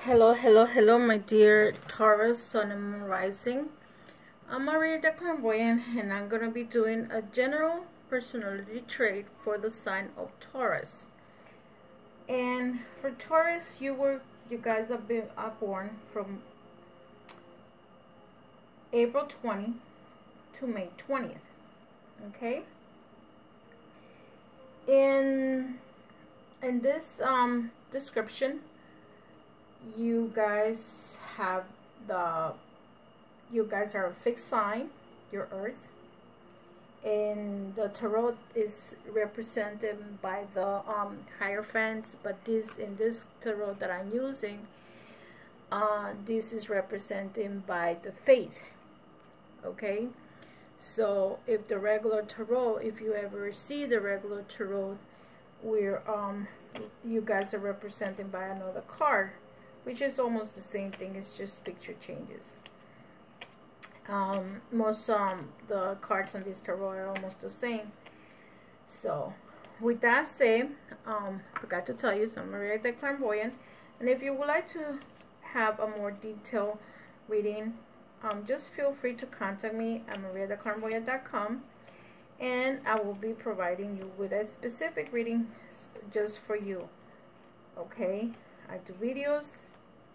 Hello, my dear Taurus, Sun and Moon Rising. I'm Maria the Clairvoyant, and I'm going to be doing a general personality trait for the sign of Taurus. And for Taurus, you guys are born from April 20 to May 20th. Okay? In this description, you guys are a fixed sign, your earth, and the tarot is represented by the Hierophants, but in this tarot that I'm using, this is represented by the faith. Okay, so if the regular tarot, if you ever see the regular tarot where you guys are represented by another card, which is almost the same thing, it's just picture changes. Most the cards on this tarot are almost the same. So with that said, forgot to tell you, so I'm Maria the Clairvoyant, and if you would like to have a more detailed reading, just feel free to contact me at mariatheclairvoyant.com, and I will be providing you with a specific reading just for you. Okay, I do videos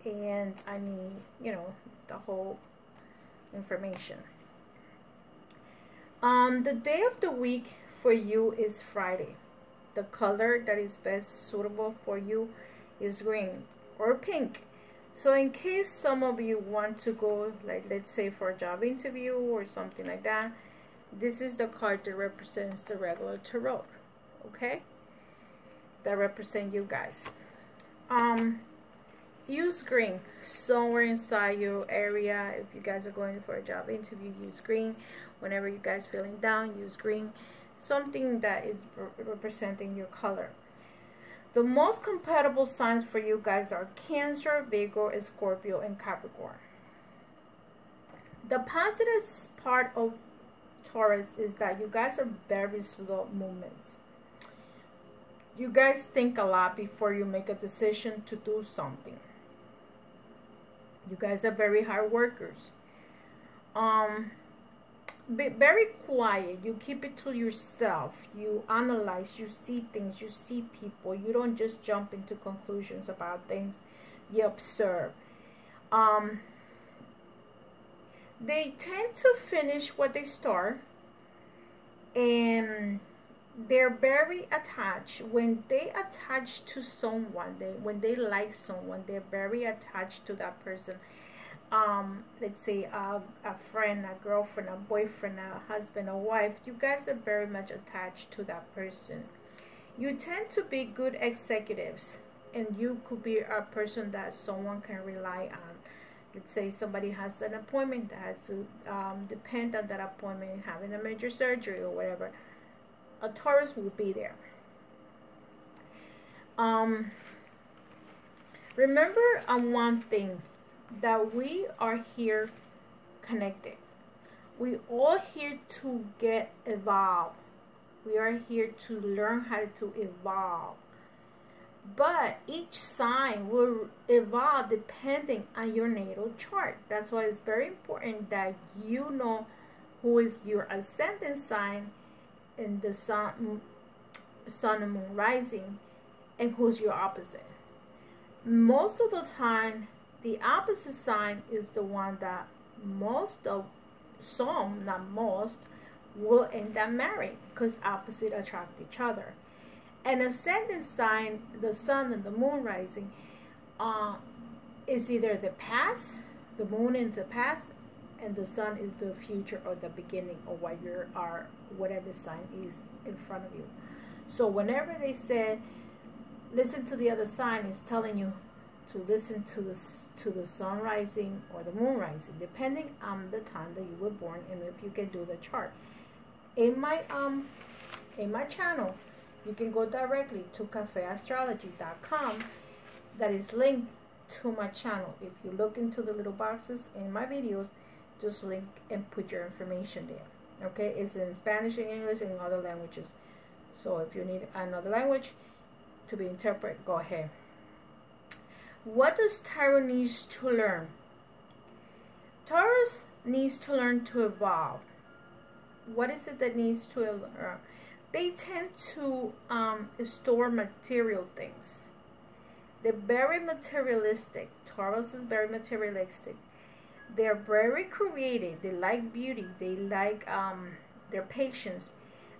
and I need, the whole information. The day of the week for you is Friday. The color that is best suitable for you is green or pink. So in case some of you want to go, like, let's say for a job interview or something like that, this is the card that represents the regular tarot. Okay, that represent you guys. Use green somewhere inside your area. If you guys are going for a job interview, use green. Whenever you guys feeling down, use green. Something that is representing your color. The most compatible signs for you guys are Cancer, Virgo, Scorpio, and Capricorn. The positive part of Taurus is that you guys are very slow movements. You guys think a lot before you make a decision to do something. You guys are very hard workers. Be very quiet. You keep it to yourself. You analyze. You see things. You see people. You don't just jump into conclusions about things. You observe. They tend to finish what they start, and they're very attached. When they attach to someone, when they like someone, they're very attached to that person. Let's say a friend, a girlfriend, a boyfriend, a husband, a wife. You guys are very much attached to that person. You tend to be good executives, and you could be a person that someone can rely on. Let's say somebody has an appointment that has to depend on that appointment, having a major surgery or whatever. A Taurus will be there. Remember one thing, that we are here connected. We all here to get evolved. We are here to learn how to evolve. But each sign will evolve depending on your natal chart. That's why it's very important that you know who is your ascendant sign in the sun and moon rising, and who's your opposite. Most of the time, the opposite sign is the one that some, not most, will end up marrying, because opposites attract each other. An ascendant sign, the sun and the moon rising, is either the past, the moon is the past, and the sun is the future or the beginning of what whatever sign is in front of you. So whenever they said listen to the other sign, it's telling you to listen to the sun rising or the moon rising, depending on the time that you were born, and if you can do the chart. In my channel, you can go directly to cafeastrology.com. That is linked to my channel. If you look into the little boxes in my videos, just link and put your information there. Okay, it's in Spanish and English and other languages. So if you need another language to be interpreted, go ahead. What does Taurus needs to learn? Taurus needs to learn to evolve. What is it that needs to learn? They tend to store material things. They're very materialistic. Taurus is very materialistic. They're very creative. They like beauty. They like their patience.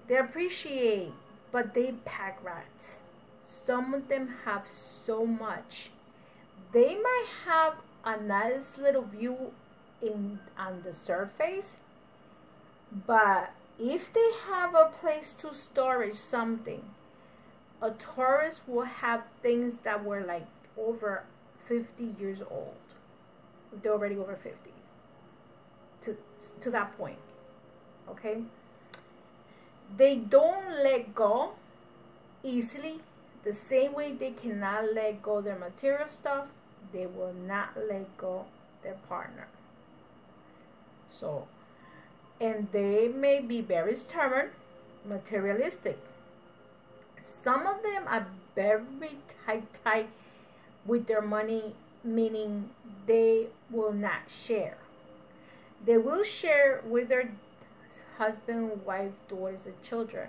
They appreciate, but they pack rats. Some of them have so much. They might have a nice little view on the surface, but if they have a place to storage something, a Taurus will have things that were like over 50 years old. They're already over 50 to that point. Okay? They don't let go easily. The same way they cannot let go their material stuff, they will not let go their partner. So, and they may be very stubborn, materialistic. Some of them are very tight with their money, meaning they will not share. They will share with their husband, wife, daughters, and children.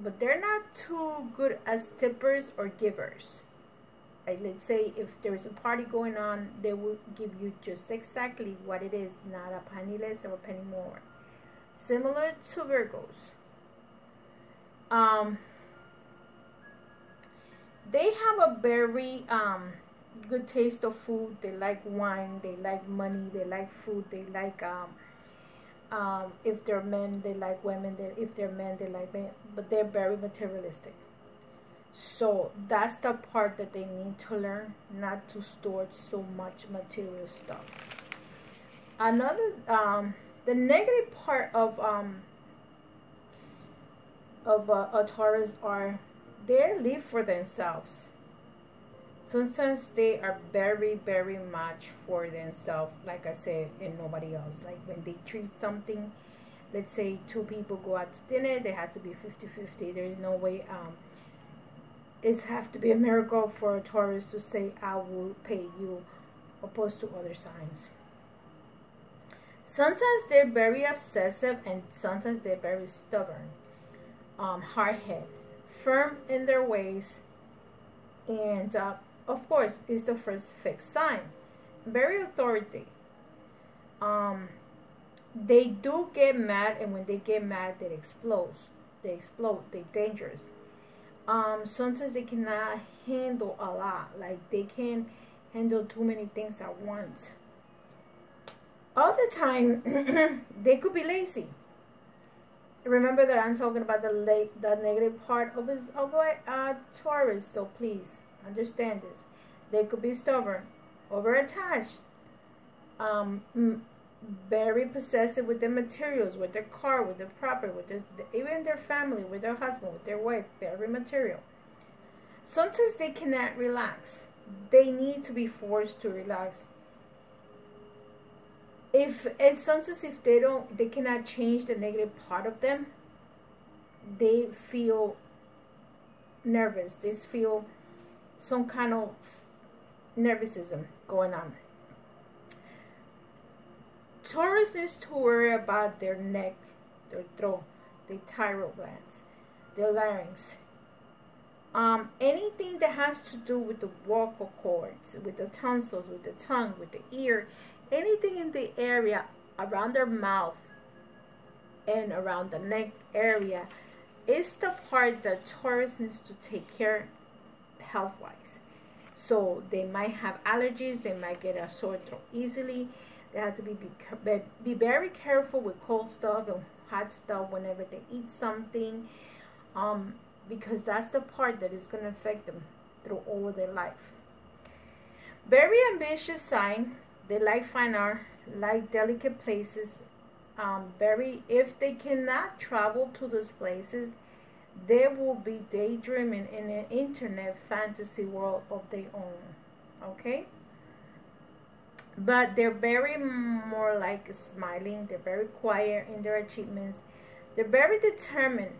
But they're not too good as tippers or givers. Like, let's say if there's a party going on, they will give you just exactly what it is, not a penny less or a penny more. Similar to Virgos. They have a very good taste of food. They like wine. They like money. They like food. They like if they're men, they like women. If they're men, they like men. But they're very materialistic. So that's the part that they need to learn, not to store so much material stuff. Another, the negative part of a Taurus are they live for themselves. Sometimes they are very, very much for themselves, like I said, and nobody else. Like when they treat something, let's say two people go out to dinner, they have to be 50-50. There is no way it has to be a miracle for a Taurus to say, I will pay you, opposed to other signs. Sometimes they're very obsessive, and sometimes they're very stubborn, hard-headed, firm in their ways, and of course, it's the first fixed sign. Very authoritative. They do get mad, and when they get mad, they explode. They're dangerous. Sometimes they cannot handle a lot. Like they can handle too many things at once. All the time, they could be lazy. Remember that I'm talking about the negative part of Taurus. So please understand this. They could be stubborn, over-attached, very possessive with their materials, with their car, with their property, with even their family, with their husband, with their wife, very material. Sometimes they cannot relax. They need to be forced to relax. Sometimes if they cannot change the negative part of them, they feel nervous. They feel some kind of nervousism going on. Taurus needs to worry about their neck, their throat, their thyroid glands, their larynx. Anything that has to do with the vocal cords, with the tonsils, with the tongue, with the ear, anything in the area around their mouth and around the neck area is the part that Taurus needs to take care health-wise. So they might have allergies, they might get a sore throat easily. They have to be very careful with cold stuff and hot stuff whenever they eat something, because that's the part that is going to affect them through all their life. Very ambitious sign. They like fine art, like delicate places. If they cannot travel to those places, they will be daydreaming in an internet fantasy world of their own. Okay? But they're very more like smiling. They're very quiet in their achievements. They're very determined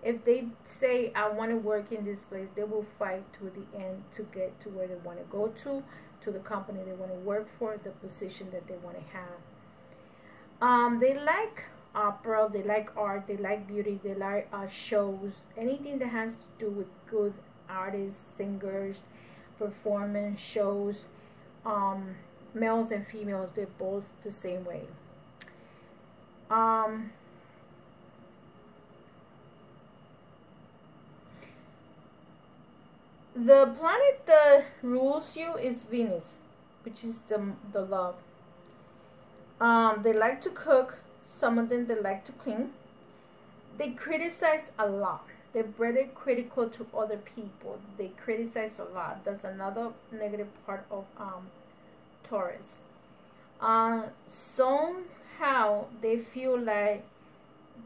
If they say, I want to work in this place, they will fight to the end to get to where they want to go to the company they want to work for, the position that they want to have. They like opera, they like art, they like beauty, they like shows, anything that has to do with good artists, singers, performance, shows. Males and females, they're both the same way. The planet that rules you is Venus, which is the love. They like to cook. Some of them, they like to clean. They criticize a lot. They're very critical to other people. They criticize a lot. That's another negative part of Taurus. Somehow they feel like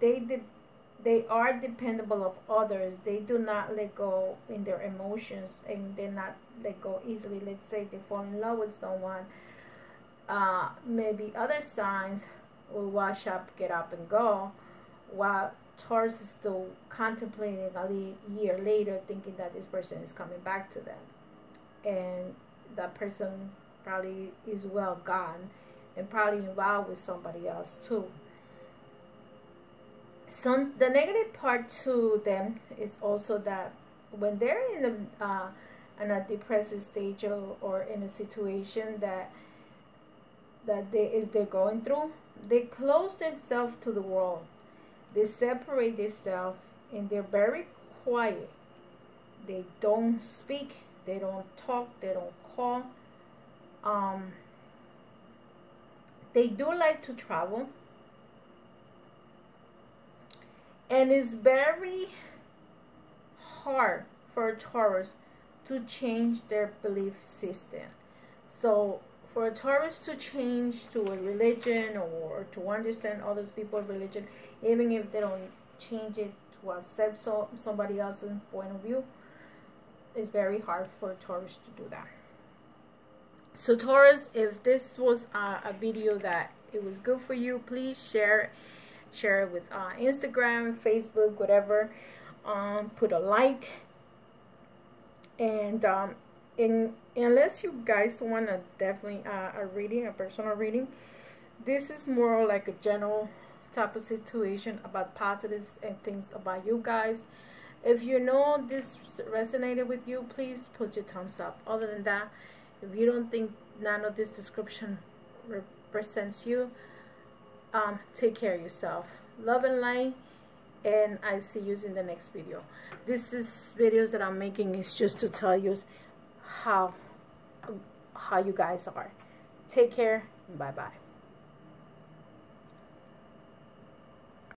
they are dependable of others. They do not let go in their emotions, and they not let go easily. Let's say they fall in love with someone. Maybe other signs will wash up, get up, and go, while Taurus is still contemplating a year later, thinking that this person is coming back to them, and that person probably is well gone and probably involved with somebody else too. So the negative part to them is also that when they're in a depressive stage, or in a situation that they're going through, they close themselves to the world. They separate themselves, and they're very quiet. They don't speak, they don't talk, they don't call. They do like to travel, and it's very hard for a Taurus to change their belief system. So for a Taurus to change to a religion, or to understand other people's religion, even if they don't change it to accept somebody else's point of view, it's very hard for a Taurus to do that. So Taurus, if this was a video that it was good for you, please share it with Instagram, Facebook, whatever. Put a like, and unless you guys want a definitely a reading, a personal reading, this is more like a general type of situation about positives and things about you guys. If you know this resonated with you, please put your thumbs up. Other than that, if you don't think none of this description represents you, take care of yourself. Love and light, and I see you in the next video. This is videos that I'm making is just to tell you how you guys are. Take care. Bye bye.